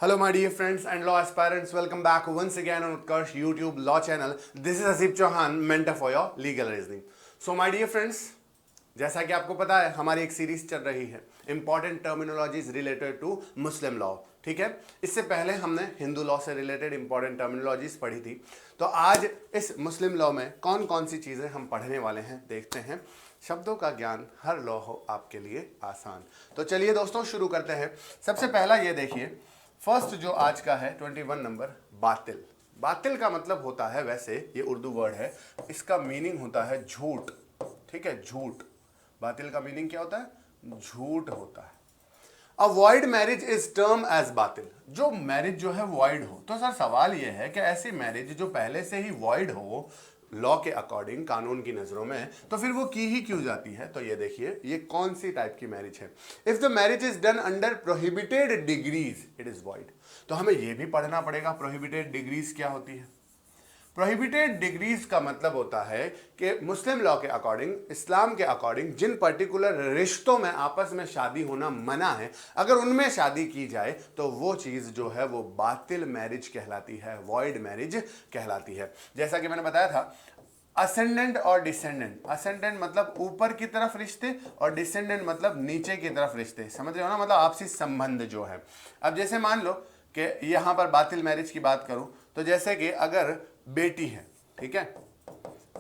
Hello, my dear friends and law aspirants. Welcome back once again on Utkarsh YouTube Law Channel. This is Asif Chauhan, mentor for your legal reasoning. So, my dear friends, जैसा कि आपको पता है हमारी एक series चल रही है important terminologies related to Muslim law. ठीक है, इससे पहले हमने हिंदू लॉ से रिलेटेड इंपॉर्टेंट टर्मिनोलॉजीज पढ़ी थी। तो आज इस मुस्लिम लॉ में कौन कौन सी चीज़ें हम पढ़ने वाले हैं देखते हैं। शब्दों का ज्ञान हर लॉ हो आपके लिए आसान। तो चलिए दोस्तों शुरू करते हैं। सबसे पहला ये देखिए, फर्स्ट जो आज का है 21 नंबर, बातिल। बातिल का मतलब होता है, वैसे ये उर्दू वर्ड है, इसका मीनिंग होता है झूठ। ठीक है, झूठ। बातिल का मीनिंग क्या होता है? झूठ होता है। Avoid marriage is term as बातिल। जो मैरिज जो है वॉइड हो, तो सर सवाल यह है कि ऐसी मैरिज जो पहले से ही वॉइड हो लॉ के अकॉर्डिंग, कानून की नजरों में, तो फिर वो की ही क्यों जाती है? तो ये देखिए, ये कौन सी टाइप की मैरिज है। If the marriage is done under prohibited degrees it is void. तो हमें ये भी पढ़ना पड़ेगा प्रोहिबिटेड डिग्रीज क्या होती है। प्रोहिबिटेड डिग्रीज का मतलब होता है कि मुस्लिम लॉ के अकॉर्डिंग, इस्लाम के अकॉर्डिंग, जिन पर्टिकुलर रिश्तों में आपस में शादी होना मना है, अगर उनमें शादी की जाए तो वो चीज़ जो है वो बातिल मैरिज कहलाती है, वॉइड मैरिज कहलाती है। जैसा कि मैंने बताया था, असेंडेंट और डिसेंडेंट। असेंडेंट मतलब ऊपर की तरफ रिश्ते और डिसेंडेंट मतलब नीचे की तरफ रिश्ते। समझ रहे हो ना, मतलब आपसी संबंध जो है। अब जैसे मान लो कि यहाँ पर बातिल मैरिज की बात करूँ तो जैसे कि अगर बेटी है, ठीक है,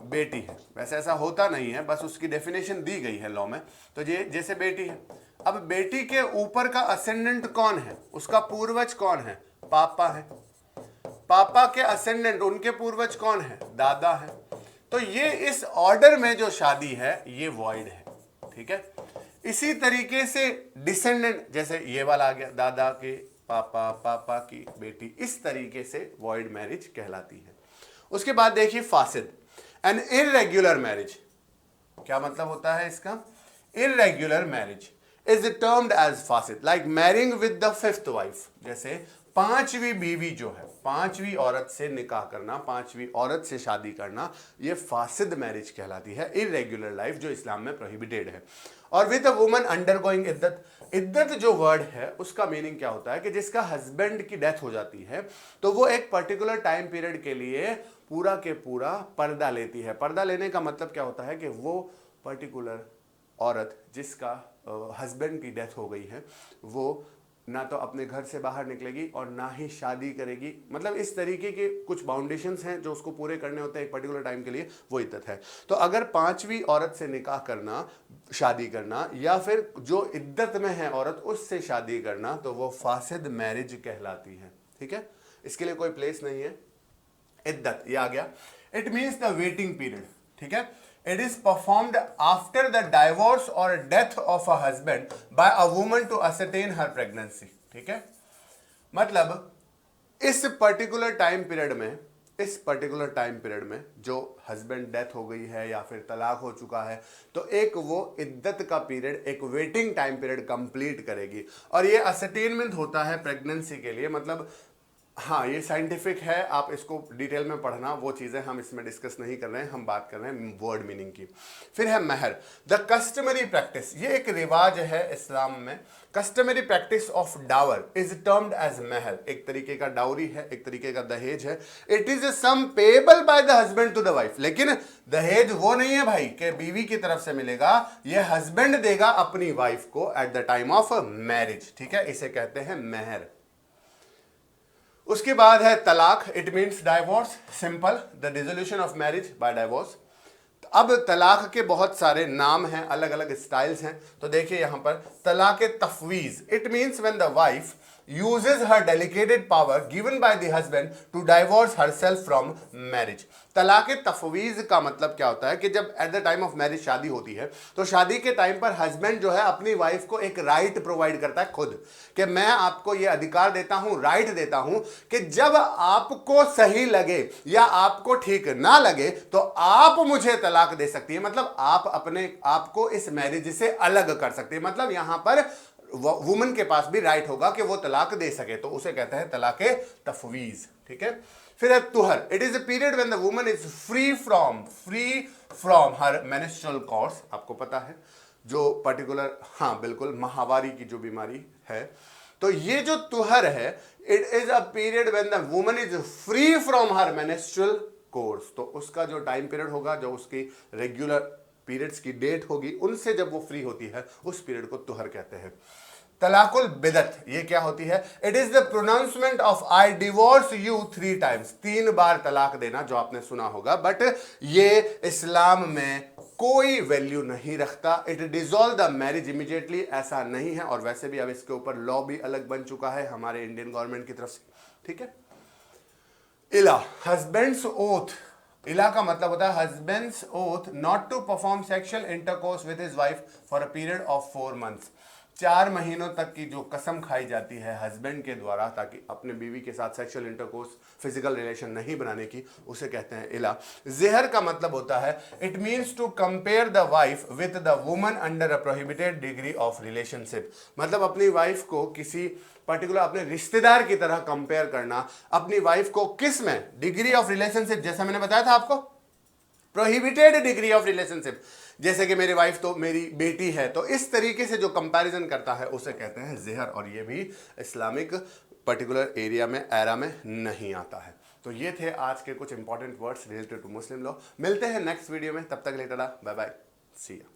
बेटी है, वैसे ऐसा होता नहीं है, बस उसकी डेफिनेशन दी गई है लॉ में। तो ये जैसे बेटी है, अब बेटी के ऊपर का असेंडेंट कौन है, उसका पूर्वज कौन है? पापा है। पापा के असेंडेंट, उनके पूर्वज कौन है? दादा है। तो ये इस ऑर्डर में जो शादी है ये वॉइड है। ठीक है, इसी तरीके से डिसेंडेंट, जैसे ये वाला आ गया, दादा के पापा, पापा की बेटी, इस तरीके से वॉइड मैरिज कहलाती है। उसके बाद देखिए फासिद, एन इर्रेगुलर मैरिज। क्या मतलब होता है इसका? Irregular marriage is termed as फासिद, like marrying with the fifth wife. जैसे पांचवी बीवी जो है, पांचवी औरत से निकाह करना, पांचवी औरत से शादी करना, ये फासिद मैरिज कहलाती है। इर्रेगुलर लाइफ जो इस्लाम में प्रोहिबिटेड है। और विद अ वुमन अंडरगोइंग इद्दत। इद्दत जो वर्ड है उसका मीनिंग क्या होता है कि जिसका हस्बैंड की डेथ हो जाती है तो वो एक पर्टिकुलर टाइम पीरियड के लिए पूरा के पूरा पर्दा लेती है। पर्दा लेने का मतलब क्या होता है कि वो पर्टिकुलर औरत जिसका हस्बैंड की डेथ हो गई है वो ना तो अपने घर से बाहर निकलेगी और ना ही शादी करेगी। मतलब इस तरीके के कुछ बाउंडेशंस हैं जो उसको पूरे करने होते हैं एक पर्टिकुलर टाइम के लिए, वो इद्दत है। तो अगर पांचवी औरत से निकाह करना, शादी करना, या फिर जो इद्दत में है औरत उससे शादी करना, तो वो फासिद मैरिज कहलाती है। ठीक है, इसके लिए कोई प्लेस नहीं है। इद्दत ये आ गया। It means the waiting period. ठीक है, it is performed after the divorce or death of a husband by a woman to ascertain her pregnancy. ठीक है, मतलब इस पर्टिकुलर टाइम पीरियड में, इस पर्टिकुलर टाइम पीरियड में जो हस्बैंड डेथ हो गई है या फिर तलाक हो चुका है, तो एक वो इद्दत का पीरियड, एक वेटिंग टाइम पीरियड कंप्लीट करेगी। और ये असरटेनमेंट होता है प्रेगनेंसी के लिए। मतलब हाँ, ये साइंटिफिक है, आप इसको डिटेल में पढ़ना, वो चीज़ें हम इसमें डिस्कस नहीं कर रहे हैं, हम बात कर रहे हैं वर्ड मीनिंग की। फिर है महर, द कस्टमरी प्रैक्टिस। ये एक रिवाज है इस्लाम में। Customary practice of dower is termed as महर। एक तरीके का डाउरी है, एक तरीके का दहेज है। It is sum payable by the husband to the wife. लेकिन दहेज वो नहीं है भाई कि बीवी की तरफ से मिलेगा, ये हस्बैंड देगा अपनी वाइफ को at the time of marriage. ठीक है, इसे कहते हैं महर। उसके बाद है तलाक, it means divorce, simple, the dissolution of marriage by divorce. अब तलाक के बहुत सारे नाम हैं, अलग अलग स्टाइल्स हैं। तो देखिए यहां पर तलाक तफवीज, it means when the wife uses her delegated power given by the husband to divorce herself from marriage। तलाक तफवीज का मतलब क्या होता है कि जब at the time of marriage शादी होती है तो शादी के टाइम पर हस्बैंड जो है अपनी वाइफ को एक राइट प्रोवाइड करता है खुद, कि मैं आपको ये अधिकार देता हूं, राइट देता हूं कि जब आपको सही लगे या आपको ठीक ना लगे तो आप मुझे तलाक दे सकती है। मतलब आप अपने आपको इस मैरिज से अलग कर सकते हैं। मतलब यहां पर वुमन के पास भी राइट होगा कि वो तलाक दे सके, तो उसे कहते हैं तलाक तफवीज। ठीक है, फिर है तुहर, it is a period when the woman is free from her menstrual course. आपको पता है जो पर्टिकुलर, हाँ बिल्कुल, माहवारी की जो बीमारी है तो ये जो तुहर है, it is a period when the woman is free from her menstrual course. तो उसका जो टाइम पीरियड होगा, जो उसकी रेगुलर पीरियड्स की डेट होगी, उनसे जब वो फ्री होती है, उस पीरियड को तुहर कहते हैं। तलाकुल बिदत, ये क्या होती है? It is the pronouncement of I divorce you 3 times, 3 बार तलाक देना, जो आपने सुना होगा। बट ये इस्लाम में कोई वैल्यू नहीं रखता। It dissolve the marriage immediately, ऐसा नहीं है। और वैसे भी अब इसके ऊपर लॉ भी अलग बन चुका है हमारे इंडियन गवर्नमेंट की तरफ से, ठीक है। इला, हस्बैंड्स ओथ। इला का मतलब होता है husband's oath not to perform sexual intercourse with his wife for a period of 4 months. 4 महीनों तक की जो कसम खाई जाती है हस्बैंड के द्वारा, ताकि अपने बीवी के साथ सेक्सुअल इंटरकोर्स, फिजिकल रिलेशन नहीं बनाने की, उसे कहते हैं इला। ज़हर का मतलब होता है it means to compare the wife with the woman under a prohibited degree of relationship. मतलब अपनी वाइफ को किसी पर्टिकुलर अपने रिश्तेदार की तरह कंपेयर करना। अपनी वाइफ को किस में? डिग्री ऑफ रिलेशनशिप, जैसा मैंने बताया था आपको, प्रोहिबिटेड डिग्री ऑफ रिलेशनशिप। जैसे कि मेरी वाइफ तो मेरी बेटी है, तो इस तरीके से जो कंपैरिजन करता है उसे कहते हैं ज़हर। और ये भी इस्लामिक पर्टिकुलर एरिया में, एरा में नहीं आता है। तो ये थे आज के कुछ important words related to Muslim law. मिलते हैं नेक्स्ट वीडियो में, तब तक later bye bye, see you.